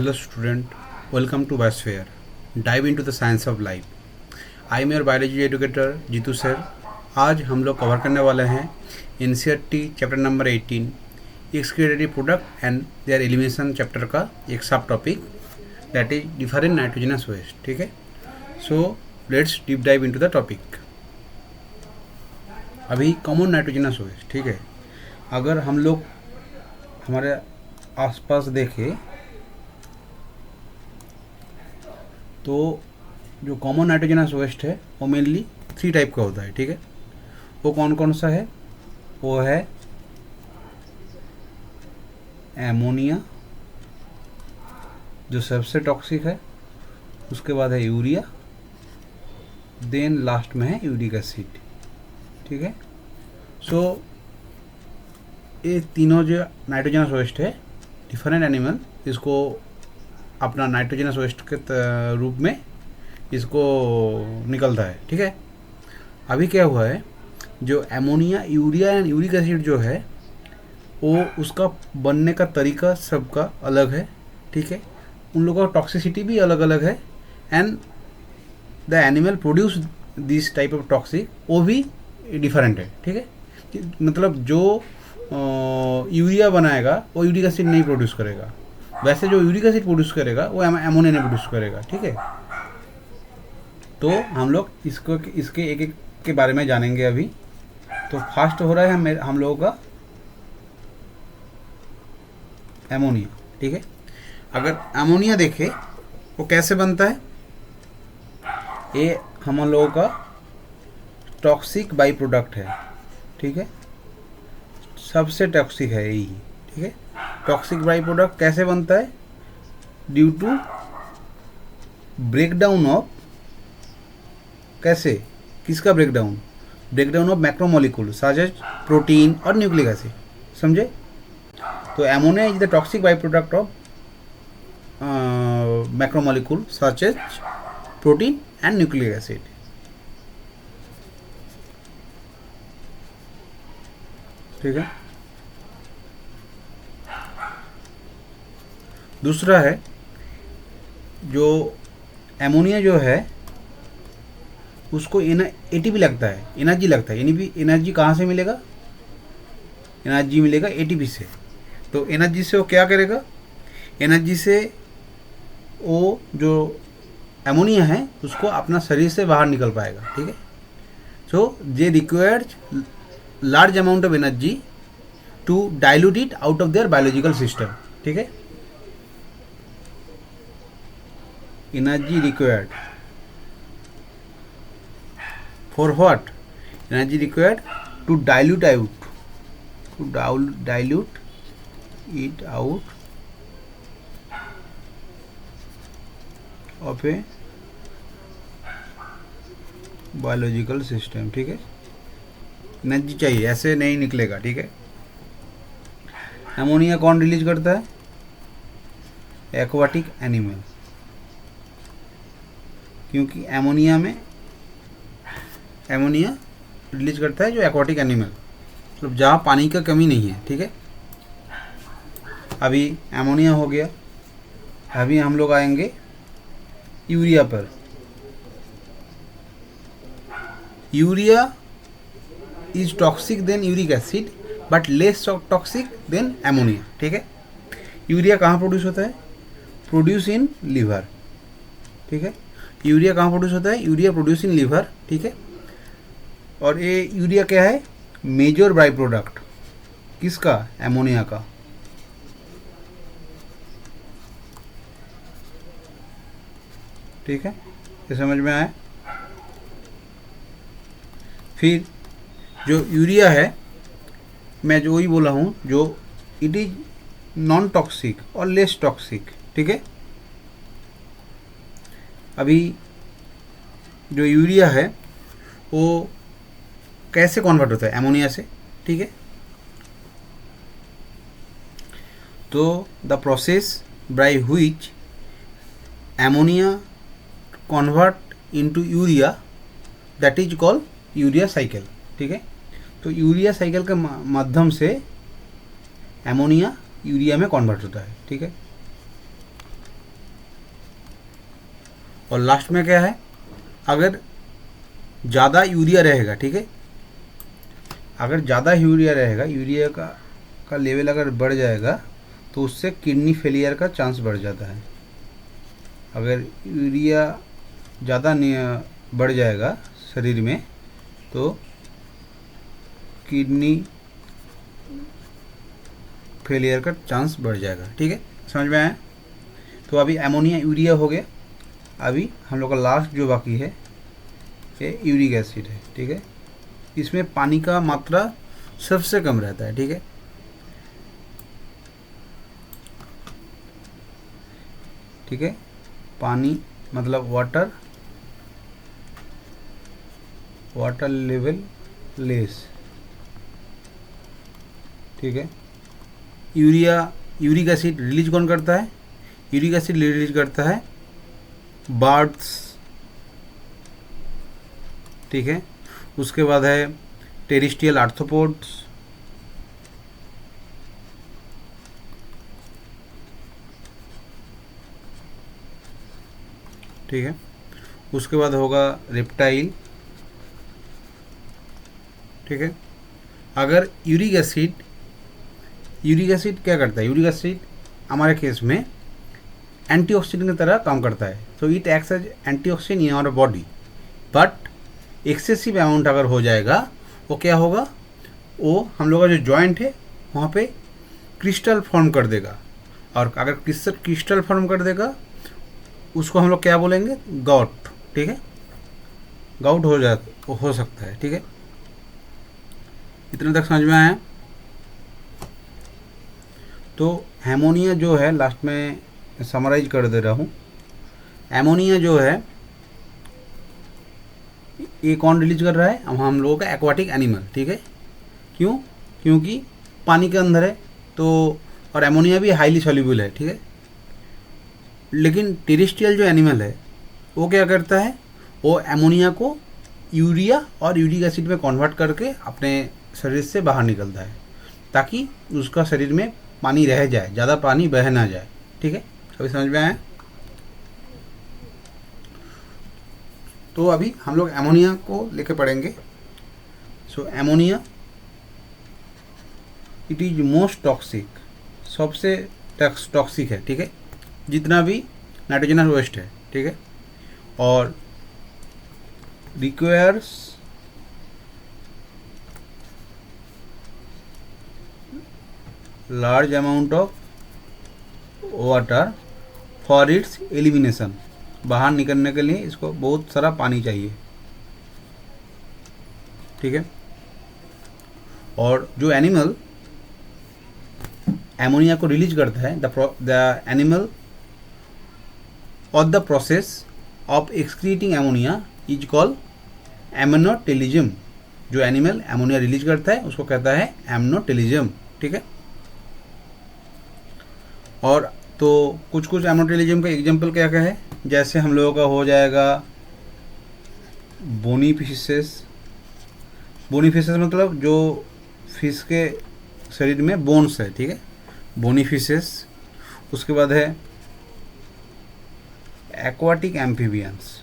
Hello student, welcome to Biosphere. Dive into the science of life. I am your biology educator Jitu sir. आज हम लोग cover करने वाले हैं NCERT chapter number 18 excretory product and their elimination chapter का एक subtopic that is different nitrogenous waste. ठीक है, so let's deep dive into the topic. अभी कॉमन नाइट्रोजनस वेस्ट. ठीक है, अगर हम लोग हमारे आसपास देखें तो जो कॉमन नाइट्रोजनस वेस्ट है वो मेनली 3 टाइप का होता है. ठीक है, वो कौन कौन सा है? वो है एमोनिया जो सबसे टॉक्सिक है, उसके बाद है यूरिया, देन लास्ट में है यूरिक एसिड. ठीक है, सो ये तीनों जो नाइट्रोजनस वेस्ट है, डिफरेंट एनिमल इसको अपना नाइट्रोजनस वेस्ट के रूप में इसको निकलता है. ठीक है, अभी क्या हुआ है, जो ammonia, urea and uric acid जो है वो उसका बनने का तरीका सबका अलग है. ठीक है, उन लोगों का टॉक्सिसिटी भी अलग अलग है and the animal produce this type of toxic वो भी डिफरेंट है. ठीक है, मतलब जो यूरिया बनाएगा वो यूरिक एसिड नहीं प्रोड्यूस करेगा, वैसे जो यूरिक एसिड प्रोड्यूस करेगा वो एमोनिया नहीं प्रोड्यूस करेगा. ठीक है, तो हम लोग इसके एक एक के बारे में जानेंगे अभी. तो फर्स्ट हो रहा है हम लोगों का एमोनिया. ठीक है, अगर एमोनिया देखें वो कैसे बनता है, ये हम लोगों का टॉक्सिक बाई प्रोडक्ट है. ठीक है, सबसे टॉक्सिक है यही. ठीक है, टॉक्सिक बाई प्रोडक्ट कैसे बनता है? ड्यू टू ब्रेकडाउन ऑफ, कैसे, किसका breakdown? Breakdown of macromolecule such as protein और न्यूक्लिक एसिड. समझे? तो ammonia is the toxic by product of macromolecule such as protein and nucleic acid. ठीक है, दूसरा है जो एमोनिया जो है उसको एटीपी लगता है, एनर्जी लगता है. एनर्जी कहाँ से मिलेगा? एनर्जी मिलेगा एटीपी से. तो एनर्जी से वो क्या करेगा? एनर्जी से वो जो एमोनिया है उसको अपना शरीर से बाहर निकल पाएगा. ठीक है, so they required large amount of energy to dilute it out of their biological system. ठीक है, energy required for what? Energy required to dilute it out of a biological system. ठीक है, एनर्जी चाहिए, ऐसे नहीं निकलेगा. ठीक है, एमोनिया कौन रिलीज करता है? एक्वाटिक एनिमल, क्योंकि एमोनिया रिलीज करता है जो एक्वाटिक एनिमल, मतलब जहाँ पानी का कमी नहीं है. ठीक है, अभी एमोनिया हो गया. अभी हम लोग आएंगे यूरिया पर. Urea is toxic than uric acid but less toxic than ammonia. ठीक है, यूरिया कहाँ प्रोड्यूस होता है? Produce in liver. ठीक है, यूरिया कहाँ प्रोड्यूस होता है? Urea produce in liver. ठीक है, और ये यूरिया क्या है? मेजर बाई प्रोडक्ट किसका? एमोनिया का. ठीक है, ये समझ में आया? फिर जो यूरिया है, मैं जो ही बोला हूँ, जो इट इज नॉन टॉक्सिक और लेस टॉक्सिक. ठीक है, अभी जो यूरिया है वो कैसे कन्वर्ट होता है? एमोनिया से. ठीक है, तो the process by which ammonia convert into urea that is called urea cycle. ठीक है, तो यूरिया साइकिल के माध्यम से एमोनिया यूरिया में कन्वर्ट होता है. ठीक है, और लास्ट में क्या है, अगर ज़्यादा यूरिया रहेगा, ठीक है, अगर ज़्यादा यूरिया रहेगा, यूरिया का लेवल अगर बढ़ जाएगा तो उससे किडनी फेलियर का चांस बढ़ जाता है। अगर यूरिया ज़्यादा बढ़ जाएगा शरीर में तो किडनी फेलियर का चांस बढ़ जाएगा। ठीक है, समझ में आया? तो अभी अमोनिया यूरिया हो गया। अभी हम लोग का लास्ट जो बाकी है ये यूरिक एसिड है। ठीक है, इसमें पानी का मात्रा सबसे कम रहता है। ठीक है, ठीक है, पानी मतलब वाटर लेवल लेस। ठीक है, यूरिक एसिड रिलीज कौन करता है? यूरिक एसिड रिलीज करता है बर्ड्स। ठीक है, उसके बाद है टेरिस्ट्रियल आर्थ्रोपोड्स, ठीक है, उसके बाद होगा रेप्टाइल। ठीक है, अगर यूरिक एसिड क्या करता है? यूरिक एसिड हमारे केस में एंटीऑक्सीडेंट की तरह काम करता है। So it acts as antioxidant in our body, but excessive amount अगर हो जाएगा वो क्या होगा? वो हम लोग का जो जॉइंट है वहाँ पे क्रिस्टल फॉर्म कर देगा, और अगर क्रिस्टल फॉर्म कर देगा उसको हम लोग क्या बोलेंगे? गाउट। ठीक है, गाउट हो सकता है। ठीक है, इतने तक समझ में आया? तो एमोनिया जो है, लास्ट में समराइज कर दे रहा हूँ। एमोनिया जो है ये कौन रिलीज कर रहा है? हम लोगों का एक्वाटिक एनिमल। ठीक है, क्यों? क्योंकि पानी के अंदर है तो, और एमोनिया भी हाईली सॉल्युबल है। ठीक है, लेकिन टेरेस्ट्रियल जो एनिमल है वो क्या करता है? वो एमोनिया को यूरिया और यूरिक एसिड में कन्वर्ट करके अपने शरीर से बाहर निकलता है, ताकि उसका शरीर में पानी रह जाए, ज़्यादा पानी बह ना जाए। ठीक है, अभी समझ में आया? तो अभी हम लोग एमोनिया को लेके पढ़ेंगे। So ammonia it is most toxic, सबसे टॉक्सिक है। ठीक है, जितना भी नाइट्रोजनस वेस्ट है। ठीक है, और requires large amount of water for its elimination. बाहर निकलने के लिए इसको बहुत सारा पानी चाहिए। ठीक है, और जो एनिमल एमोनिया को रिलीज करता है, द एनिमल और the process of excreting ammonia is called ammonotelism. जो एनिमल एमोनिया रिलीज करता है उसको कहता है एमनोटेलिज्म। ठीक है, और तो कुछ एमनोटेलिज्म का एग्जांपल क्या क्या है? जैसे हम लोगों का हो जाएगा बोनी फिशेस मतलब जो फिश के शरीर में बोन्स है। ठीक है, बोनी फिशेस। उसके बाद है एक्वाटिक एम्फीबियंस।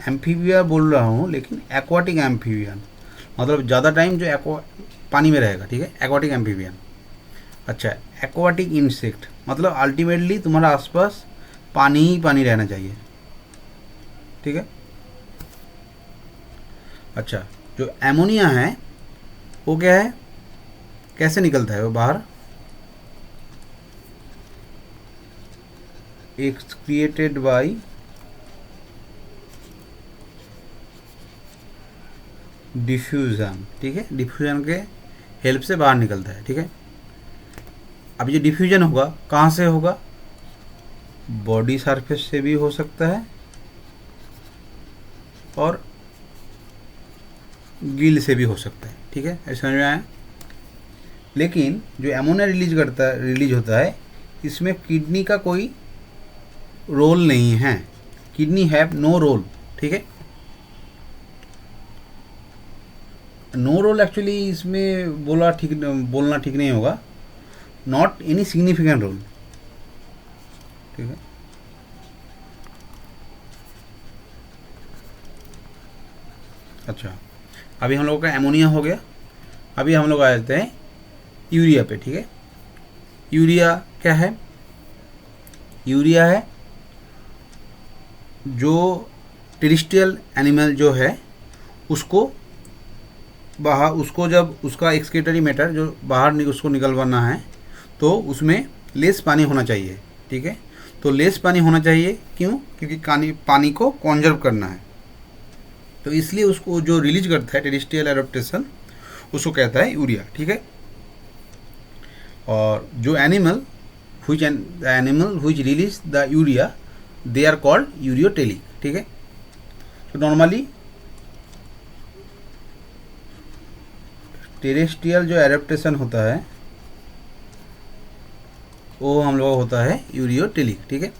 एम्फीबिया बोल रहा हूँ लेकिन एक्वाटिक एम्फीबियन मतलब ज़्यादा टाइम जो पानी में रहेगा। ठीक है, एक्वाटिक एम्फीबियन। अच्छा, एक्वाटिक इंसेक्ट मतलब अल्टीमेटली तुम्हारा आसपास पानी ही पानी रहना चाहिए। ठीक है, अच्छा, जो एमोनिया है वो क्या है, कैसे निकलता है वो बाहर? एक्सक्रिएटेड बाय डिफ्यूजन। ठीक है, डिफ्यूजन के हेल्प से बाहर निकलता है। ठीक है, अब ये डिफ्यूजन होगा कहाँ से होगा? बॉडी सरफेस से भी हो सकता है और गिल से भी हो सकता है। ठीक है, ऐसा समझ में आया? लेकिन जो एमोनिया रिलीज होता है इसमें किडनी का कोई रोल नहीं है। Kidney have no role. ठीक है, नो रोल एक्चुअली इसमें बोलना ठीक नहीं होगा। Not any significant role. ठीक है, अच्छा, अभी हम लोगों का एमोनिया हो गया। अभी हम लोग आ जाते हैं यूरिया पे, ठीक है। यूरिया क्या है? यूरिया है जो टेरेस्ट्रियल एनिमल जो है उसको बाहर, उसको जब उसका एक्सक्रीटरी मैटर जो बाहर उसको निकलवाना है तो उसमें लेस पानी होना चाहिए, ठीक है। तो लेस पानी होना चाहिए, क्यों? क्योंकि पानी को कॉन्जर्व करना है। तो इसलिए उसको जो रिलीज करता है टेरेस्ट्रियल एडाप्टेशन, उसको कहता है यूरिया, ठीक है। और जो animal which release the urea, they are called ureotelic, ठीक है। तो नॉर्मली टेरेस्ट्रियल जो एडाप्टेशन होता है वो हम लोग होता है यूरियोटेलिक, ठीक है।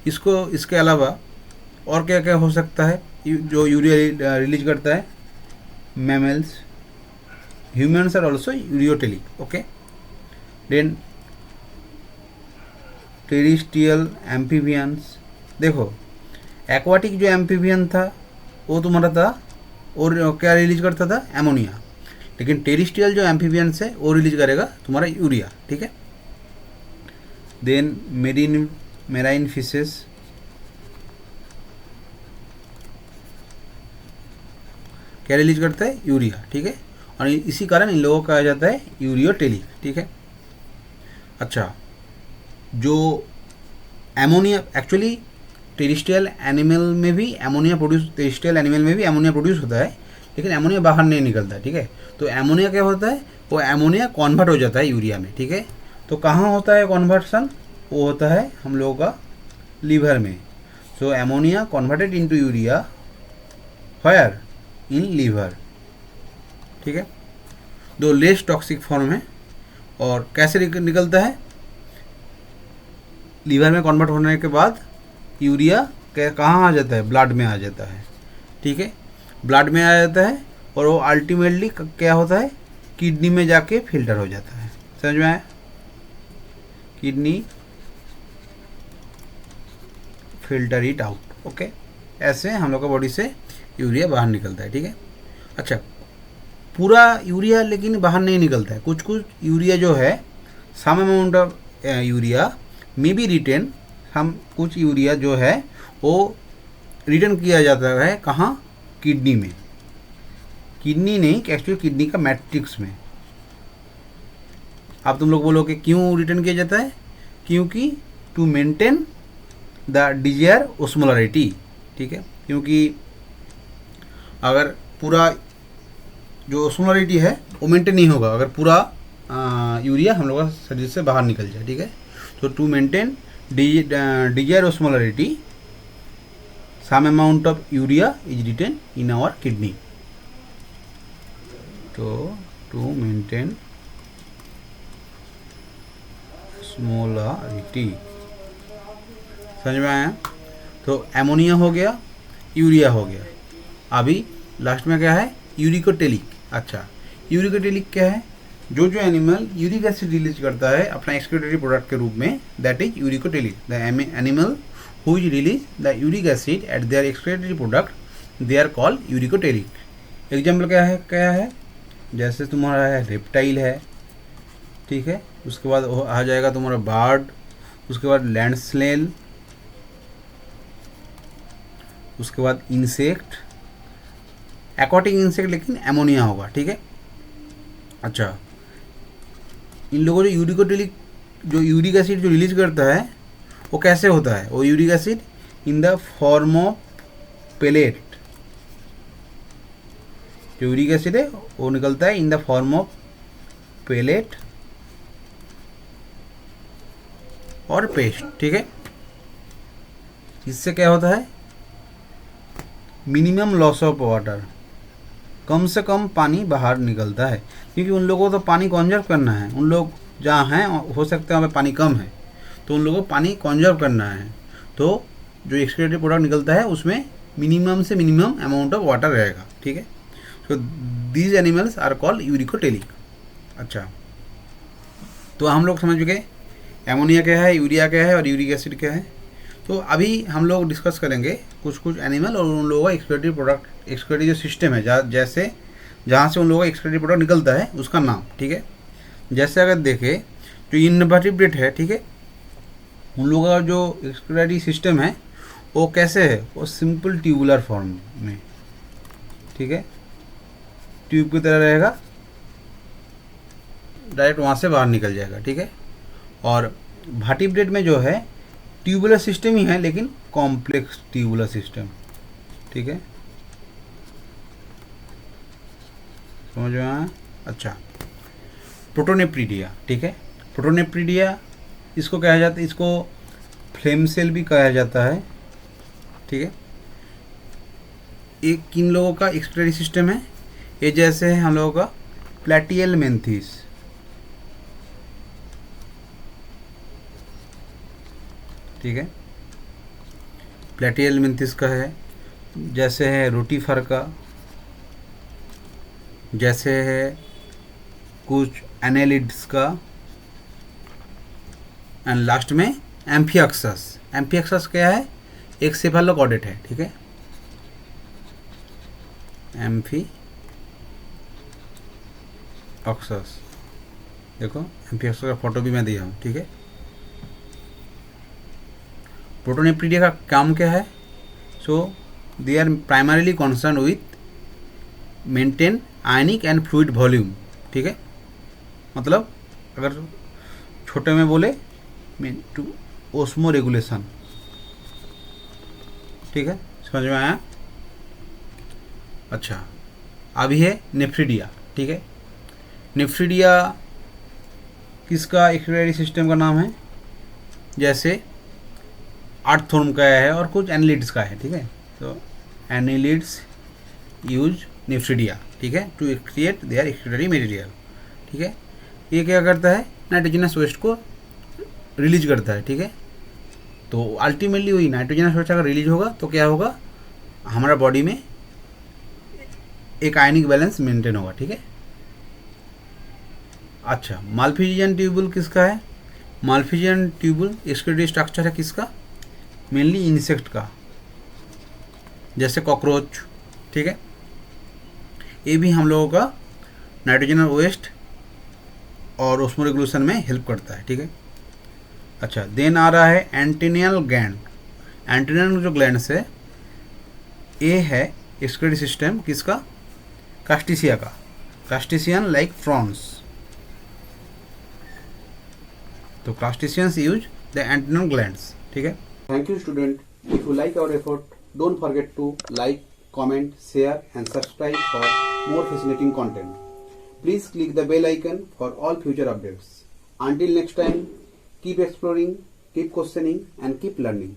इसके अलावा और क्या क्या हो सकता है जो यूरिया रिलीज करता है? Mammals, humans are also ureotelic, okay. Then terrestrial amphibians, देखो एक्वाटिक जो एम्फीबियन था वो तुम्हारा था और क्या रिलीज करता था? एमोनिया। लेकिन टेरेस्ट्रियल जो एम्फीबियंस है वो रिलीज करेगा तुम्हारा यूरिया, ठीक है। देन मेराइन फिशेस, क्या रिलीज करता है? यूरिया, ठीक है। और इसी कारण इन लोगों का कहा जाता है यूरियोटेलिक, ठीक है। अच्छा, जो एमोनिया एक्चुअली टेरेस्ट्रियल एनिमल में भी एमोनिया प्रोड्यूस होता है, लेकिन एमोनिया बाहर नहीं निकलता है, ठीक है। तो एमोनिया क्या होता है? वो एमोनिया कन्वर्ट हो जाता है यूरिया में, ठीक है। तो कहाँ होता है कन्वर्सन? वो होता है हम लोगों का लीवर में। So ammonia converted into urea fire in liver, ठीक है। दो लेस टॉक्सिक फॉर्म है। और कैसे निकलता है? लीवर में कन्वर्ट होने के बाद यूरिया कहाँ आ जाता है? ब्लड में आ जाता है, ठीक है। ब्लड में आ जाता है और वो अल्टीमेटली क्या होता है? किडनी में जाके फिल्टर हो जाता है। समझ में आया? Kidney filter it out, okay. ऐसे हम लोग का बॉडी से यूरिया बाहर निकलता है, ठीक है। अच्छा, पूरा यूरिया लेकिन बाहर नहीं निकलता है। कुछ कुछ यूरिया जो है, some amount of urea may be retain, हम कुछ यूरिया जो है वो रिटर्न किया जाता है कहाँ? किडनी में। किडनी नहीं, एक्चुअली किडनी का मैट्रिक्स में। अब तुम लोग बोलोगे क्यों रिटर्न किया जाता है? क्योंकि टू मेंटेन द डिजायर ओस्मोलरिटी, ठीक है। क्योंकि अगर पूरा जो ओस्मोलरिटी है वो मेंटेन नहीं होगा अगर पूरा यूरिया हम लोग का शरीर से बाहर निकल जाए, ठीक है। तो to maintain desire osmolarity, some amount of urea is retain in our kidney. तो टू मेंटेन ओस्मोलरिटी, समझ में आया? तो एमोनिया हो गया, यूरिया हो गया। अभी लास्ट में क्या है? यूरिकोटेलिक। अच्छा, यूरिकोटेलिक क्या है? जो एनिमल यूरिक एसिड रिलीज करता है अपना एक्सक्रीटरी प्रोडक्ट के रूप में, that is uricotelic. The animal who is release the uric acid at their excretory product, they are called uricotelic. Example क्या है? जैसे तुम्हारा है रेप्टाइल है, ठीक है। उसके बाद आ जाएगा तुम्हारा बर्ड, उसके बाद लैंड स्नेल, उसके बाद इंसेक्ट, एक्वाटिक इंसेक्ट लेकिन एमोनिया होगा, ठीक है। अच्छा, इन लोगों जो यूरिकोटेलिक जो यूरिक एसिड जो रिलीज करता है वो कैसे होता है? वो uric acid in the form of pellet. जो यूरिक एसिड है वो निकलता है in the form of pellet और पेस्ट, ठीक है। इससे क्या होता है? मिनिमम लॉस ऑफ वाटर, कम से कम पानी बाहर निकलता है। क्योंकि उन लोगों को तो पानी कॉन्जर्व करना है। उन लोग जहाँ हैं हो सकता है वहाँ पे पानी कम है, तो उन लोगों को पानी कॉन्जर्व करना है। तो जो एक्सक्रीटरी प्रोडक्ट निकलता है उसमें मिनिमम से मिनिमम अमाउंट ऑफ वाटर रहेगा, ठीक है। तो these animals are called uricotelic. अच्छा, तो हम लोग समझ गए एमोनिया क्या है, यूरिया क्या है और यूरिक एसिड क्या है। तो अभी हम लोग डिस्कस करेंगे कुछ कुछ एनिमल और उन लोगों का एक्सक्रीटरी प्रोडक्ट, एक्सक्रीटरी जो सिस्टम है जैसे जहाँ से उन लोगों का एक्सक्रीटरी प्रोडक्ट निकलता है उसका नाम, ठीक है। जैसे अगर देखें जो इनवर्टिब्रेट है, ठीक है, उन लोगों का जो एक्सक्रीटरी सिस्टम है वो कैसे है, वो सिंपल ट्यूबुलर फॉर्म में, ठीक है, ट्यूब की तरह रहेगा, डायरेक्ट वहाँ से बाहर निकल जाएगा, ठीक है। और वर्टिब्रेट में जो है ट्यूबुलर सिस्टम ही है लेकिन कॉम्प्लेक्स ट्यूबुलर सिस्टम, ठीक है, समझ में आया। अच्छा, प्रोटोनेप्रिडिया, ठीक है, प्रोटोनेप्रिडिया इसको कहा जाता है, इसको फ्लेम सेल भी कहा जाता है, ठीक है। एक किन लोगों का एक्सक्रीटरी सिस्टम है, ये जैसे है हम लोगों का प्लेटियल मेंथिस, ठीक है, प्लेटियल मेंथिस का है, जैसे है रोटीफर का, जैसे है कुछ एनेलिड्स का, एंड लास्ट में एम्फियक्सस। एम्फियक्सस क्या है, एक सेफेलोकॉर्डेट है, ठीक है, एम्फियक्सस, देखो एम्फियक्सस का फोटो भी मैं दिया हूँ, ठीक है। प्रोटोनेप्रिडिया का काम क्या है, so they are primarily concern with maintain ionic and fluid volume, ठीक है, मतलब अगर छोटे में बोले टू ओस्मो रेगुलेशन, ठीक है, समझ में आया। अच्छा, अभी है नेफ्रिडिया, ठीक है, नेफ्रिडिया किसका एक्सक्रीटरी सिस्टम का नाम है, जैसे आर्थोर्म का है और कुछ एनालिड्स का है, ठीक है, तो एनालिड्स यूज नेफ्रिडिया, ठीक है, to create their excretory material, ठीक है। ये क्या करता है, नाइट्रोजनस वेस्ट को रिलीज करता है, ठीक है। तो अल्टीमेटली वही नाइट्रोजनस वेस्ट अगर रिलीज होगा तो क्या होगा, हमारा बॉडी में एक आयनिक बैलेंस मेंटेन होगा, ठीक है। अच्छा, मालफिजियन ट्यूबुल किसका है, मालफिजियन ट्यूबुल एक्सक्रीटरी स्ट्रक्चर है किसका, मेनली इंसेक्ट का, जैसे कॉकरोच, ठीक है, ये भी हम लोगों का नाइट्रोजन वेस्ट और ओस्मो रेगुलेशन में हेल्प करता है, ठीक है। अच्छा, देन आ रहा है एंटेनियल ग्लैंड। एंटेनियल जो ग्लैंड है ये है एक्सक्रीटरी सिस्टम किसका, कास्टिसिया का, कास्टिसियन लाइक फ्रॉन्स, तो crustaceans use the antennal glands, ठीक है। Thank you student, if you like our effort don't forget to like, comment, share and subscribe for more fascinating content. Please click the bell icon for all future updates. Until next time, keep exploring, keep questioning and keep learning.